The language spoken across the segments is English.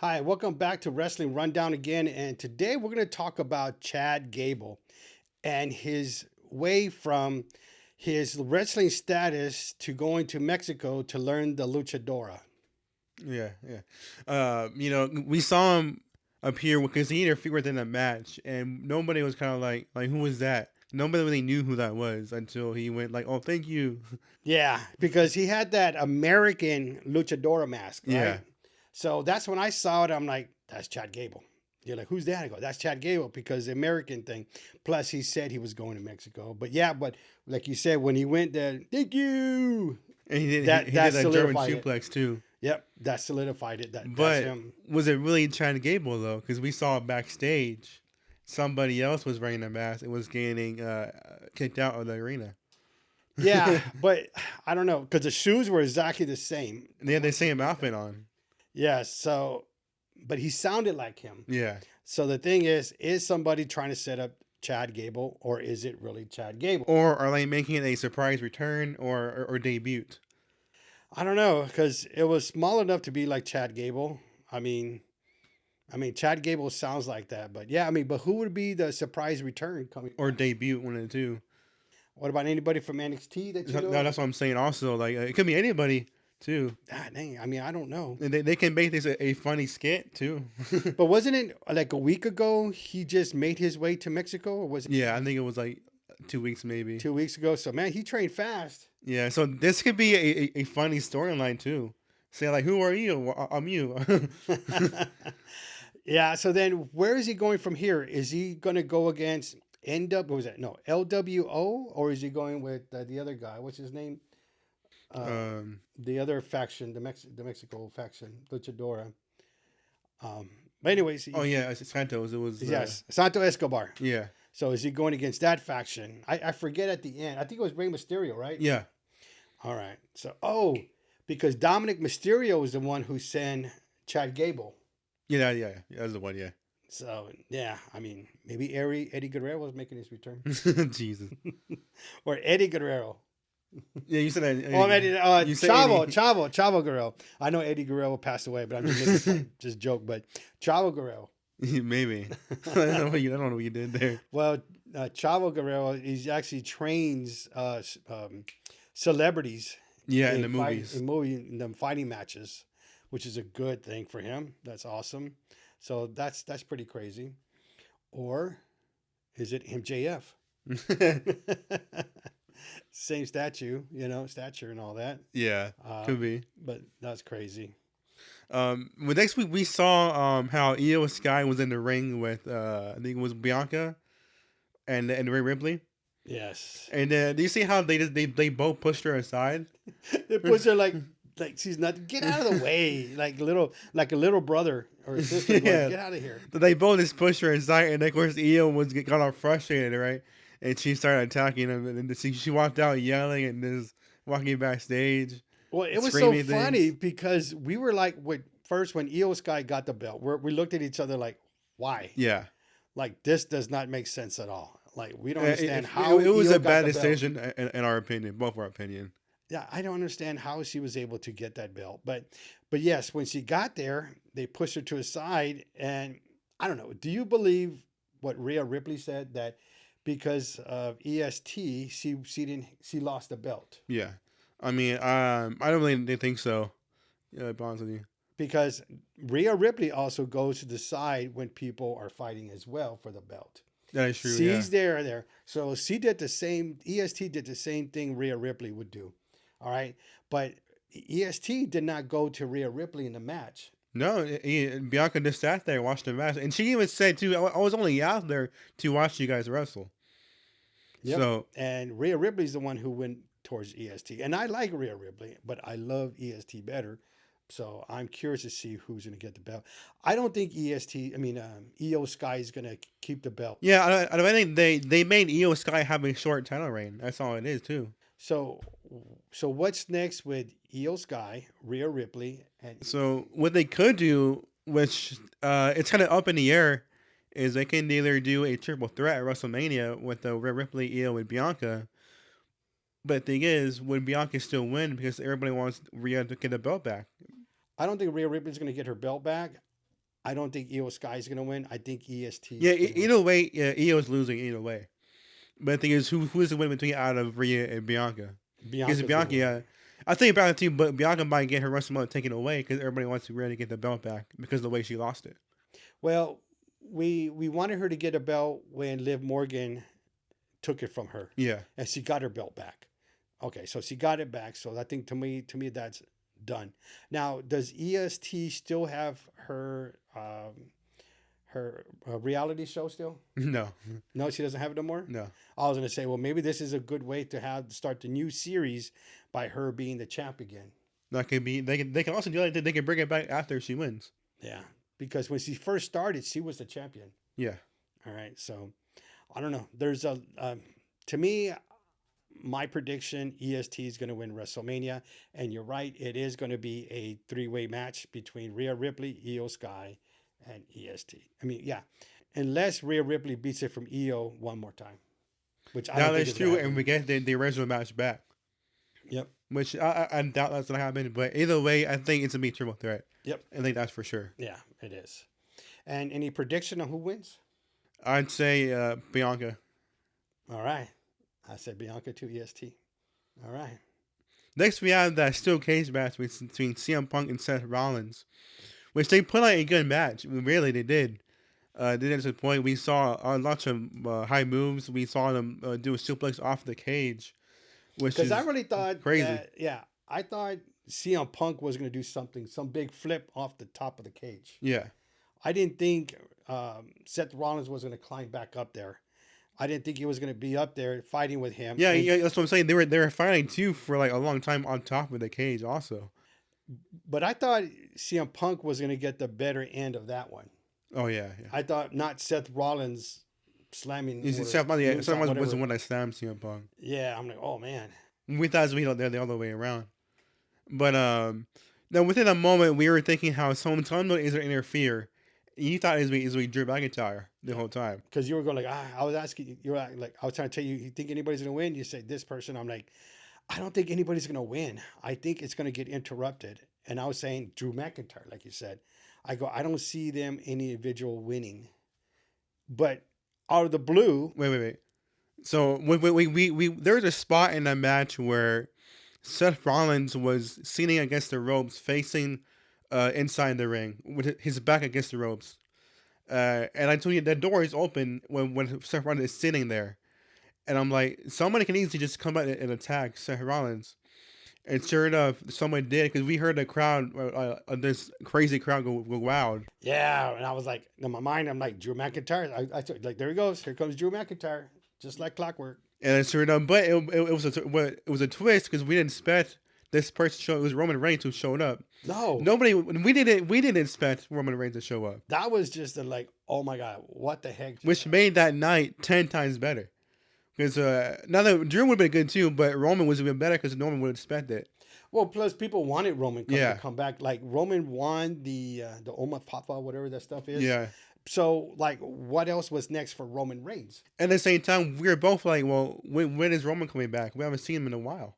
Hi, welcome back to Wrestling Rundown again. And today we're going to talk about Chad Gable and his way from his wrestling status to going to Mexico to learn the luchadora. Yeah. We saw him appear because he interfered in a match, and nobody was kind of like, who was that? Nobody really knew who that was until he went like, oh, thank you. Yeah, because he had that American luchadora mask, Yeah, right? So that's when I saw it. I'm like, that's Chad Gable. You're like, who's that? I go, that's Chad Gable because the American thing. Plus, he said he was going to Mexico. But yeah, but like you said, when he went there, thank you. and he That did that German solidified it. suplex too. Yep, that solidified it. That's But him. was it really Chad Gable though? Because we saw backstage, somebody else was wearing a mask and was getting kicked out of the arena. Yeah, but I don't know because the shoes were exactly the same. They had the same outfit on. Yeah, so but he sounded like him. Yeah. So the thing is somebody trying to set up Chad Gable or is it really Chad Gable? Or are they making a surprise return or debut? I don't know because it was small enough to be like Chad Gable. I mean, Chad Gable sounds like that, but yeah, but who would be the surprise return coming Or back? debut one of the two. What about anybody from NXT that you No, know of? that's what I'm saying. Also, like it could be anybody too. Ah, dang, I don't know. And they can make this a funny skit too. But wasn't it like a week ago he just made his way to Mexico, or was it Yeah, I think it was like 2 weeks maybe. 2 weeks ago? So man, he trained fast. Yeah, so this could be a funny storyline too. Say like, who are you? Well, I'm you. Yeah. So then, where is he going from here? Is he going to go against NW? What was that? No, LWO, or is he going with the other guy? What's his name? Uh, um, the other faction, the Mexico faction, Luchadora. But anyways, oh yeah, it's Santos. It was yes, Santo Escobar. yeah, So is he going against that faction? I forget at the end. I think it was Rey Mysterio, right? yeah, All right. So because Dominic Mysterio is the one who sent Chad Gable. yeah. That's the one. Yeah. So yeah, maybe Eddie Guerrero was making his return, Jesus. or Eddie Guerrero. Yeah, you said Oh, that. You said Eddie. Chavo Guerrero. I know Eddie Guerrero passed away, but I'm just making just joke. But Chavo Guerrero. Maybe. I don't know what you did there. Well, Chavo Guerrero, he actually trains celebrities Yeah, in the movies. in them fighting matches, which is a good thing for him. That's awesome. So that's pretty crazy. Or is it MJF? Same stature and all that. Yeah, could be. But that's crazy. Well, next week we saw how Iyo Sky was in the ring with I think it was Bianca and Rhea Ripley. Yes. And do you see how they both pushed her aside? They push her like she's not get out of the way, like a little brother or a sister. Going, Yeah. get out of here. They both just pushed her aside, and of course Iyo got all frustrated, right? And she started attacking him, and she walked out yelling and just walking backstage, Well, it was so screaming funny things. because we were like, first when Iyo Sky got the belt, we looked at each other like, why? Yeah, Like this does not make sense at all. Like we don't it, understand it, how it was Iyo a got bad the belt. decision in our opinion, both our opinion. Yeah, I don't understand how she was able to get that belt. But yes, when she got there, they pushed her to a side, and I don't know. Do you believe what Rhea Ripley said that because of EST, she lost the belt? Yeah, I don't really think so. Yeah, to be honest with you. Because Rhea Ripley also goes to the side when people are fighting as well for the belt. That is true. Yeah. She's there. So she did the same. EST did the same thing Rhea Ripley would do. All right, but EST did not go to Rhea Ripley in the match. No, Bianca just sat there and watched the match, and she even said too, I was only out there to watch you guys wrestle." Yep. So And Rhea Ripley's the one who went towards EST. And I like Rhea Ripley, but I love EST better. So I'm curious to see who's going to get the belt. I don't think Iyo Sky is going to keep the belt. yeah, I think they made Iyo Sky have a short title reign. That's all it is too. So, so what's next with Iyo Sky, Rhea Ripley, and So what they could do, which it's kind of up in the air, is they can either do a triple threat at WrestleMania with the Rhea Ripley, Iyo, and Bianca. But the thing is, would Bianca still win because everybody wants Rhea to get the belt back? I don't think Rhea Ripley's going to get her belt back. I don't think Iyo Sky is going to win. I think EST Yeah, is going to win. either way, yeah, Io's losing either way. But the thing is, who is the win between out of Rhea and Bianca? Because Bianca's going to Bianca, win. yeah, I think Bianca too, but Bianca might get her WrestleMania taken away because everybody wants to really get the belt back because of the way she lost it. Well, we wanted her to get a belt when Liv Morgan took it from her, Yeah, and she got her belt back. Okay, so she got it back. So I think to me that's done. Now, does EST still have her reality show still? no, No, she doesn't have it no more. no. I was gonna say, well, maybe this is a good way to start the new series by her being the champ again. That could be. They can also do it. They can bring it back after she wins. Yeah, because when she first started, she was the champion. Yeah, All right, so I don't know. There's to me, my prediction: EST is going to win WrestleMania, and you're right. It is going to be a three-way match between Rhea Ripley, Iyo Sky, and EST. I mean, yeah, unless Rhea Ripley beats it from Iyo one more time, which I now don't think that's is going true, to and we happen. get the original match back, Yep, which I doubt that's gonna happen. But either way, I think it's a be triple threat. yep, I think that's for sure. yeah, it is. And any prediction on who wins? I'd say Bianca. All right, I said Bianca to EST. All right. Next, we have that steel cage match between CM Punk and Seth Rollins, which they put on a good match. Really, they did. They did at this point. We saw a lot of high moves. We saw them do a suplex off the cage, which Because is I really thought crazy. that, yeah, I thought CM Punk was going to do something, some big flip off the top of the cage. Yeah. I didn't think Seth Rollins was going to climb back up there. I didn't think he was going to be up there fighting with him. Yeah, And- yeah, that's what I'm saying. They were fighting too for like a long time on top of the cage also. But I thought CM Punk was going to get the better end of that one. Oh yeah, yeah. I thought not Seth Rollins slamming. You see, or Seth moonsault, was the whatever. one that slammed CM Punk. Yeah, I'm like, oh man. We thought it was the other way around. But now within a moment we were thinking how someone is going to interfere. You thought it was Drew McIntyre the whole time. Because you were going like, I was asking you, were like, I was trying to tell you, you think anybody's going to win? You say this person. I'm like, I don't think anybody's going to win. I think it's going to get interrupted. And I was saying Drew McIntyre, like you said. I go, I don't see them individual winning. But out of the blue, Wait. So we there was a spot in that match where Seth Rollins was sitting against the ropes, facing inside the ring with his back against the ropes. And I told you the door is open when Seth Rollins is sitting there. And I'm like, somebody can easily just come out and attack Seth Rollins. And sure enough, someone did because we heard the crowd, this crazy crowd go wild. yeah. And I was like, in my mind, I'm like, Drew McIntyre. I like, there he goes. Here comes Drew McIntyre. Just like clockwork. And sure enough, but it was a twist because we didn't expect this person to show. It was Roman Reigns who showed up. No. We didn't expect Roman Reigns to show up, That was just a like, oh my God, what the heck? which made that night 10 times better. Because now that Drew would have been good too, but Roman was even better because no one would expect it. Well, plus people wanted Roman Yeah. to come back. Like Roman won the Oma Papa, whatever that stuff is. Yeah. So like, what else was next for Roman Reigns? At the same time, we were both like, well, when is Roman coming back? We haven't seen him in a while.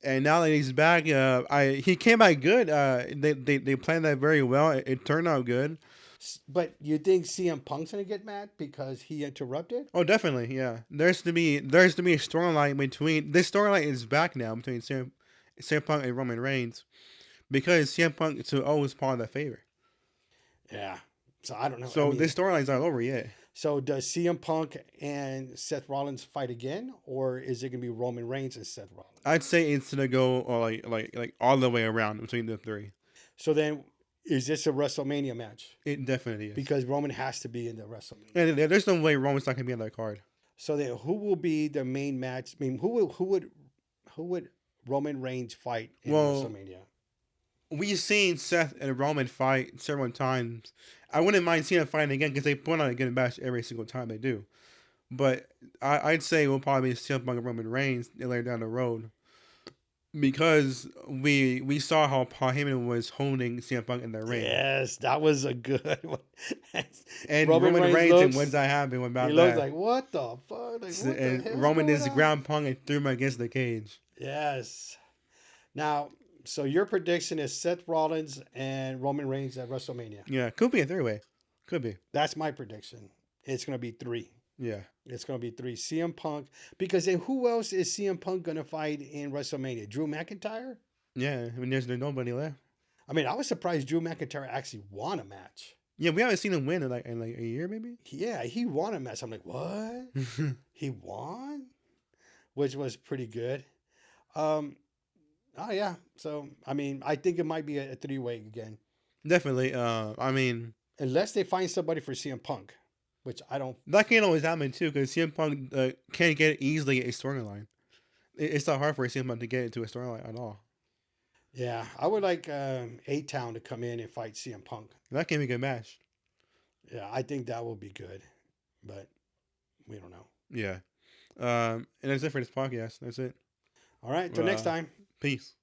And now that he's back, he came out good. They planned that very well. It turned out good. But you think CM Punk's gonna get mad because he interrupted? Oh, definitely, yeah. There's to be a storyline between this storyline is back now between CM Punk and Roman Reigns because CM Punk is always part of the favor. Yeah. So I don't know. So I mean, this storyline's not over yet. So does CM Punk and Seth Rollins fight again, or is it gonna be Roman Reigns and Seth Rollins? I'd say it's gonna go like all the way around between the three. So then, is this a WrestleMania match? It definitely is. Because Roman has to be in the WrestleMania. And there's no way Roman's not gonna be on that card. So then, who will be the main match? I mean, who would Roman Reigns fight in WrestleMania? We've seen Seth and Roman fight several times. I wouldn't mind seeing them fighting again because they put on a good match every single time they do. But I'd say we'll probably see CM Punk and Roman Reigns later down the road because we saw how Paul Heyman was holding CM Punk in the ring. Yes, that was a good one. And Roman Reigns and when's that happen? When about he that? looks like, what the fuck? Like, what And the hell's Roman going is on? ground Punk and threw him against the cage. Yes. Now, So your prediction is Seth Rollins and Roman Reigns at WrestleMania. Yeah, could be a three-way. Could be. That's my prediction. It's going to be three. Yeah. It's going to be three. CM Punk. Because then who else is CM Punk going to fight in WrestleMania? Drew McIntyre? Yeah, I mean, there's nobody left. I mean, I was surprised Drew McIntyre actually won a match. Yeah, we haven't seen him win in like a year, maybe. Yeah, he won a match. I'm like, what? He won? Which was pretty good. Oh yeah. So I mean, I think it might be a three-way again, Definitely. I mean, unless they find somebody for CM Punk, which I don't. that can't always happen too, because CM Punk can't get easily a storyline. It's not hard for CM Punk to get into a storyline at all. Yeah, I would like A-Town to come in and fight CM Punk. That can be a good match. Yeah, I think that will be good, but we don't know. Yeah. And that's it for this podcast. That's it. All right, till next time. Peace.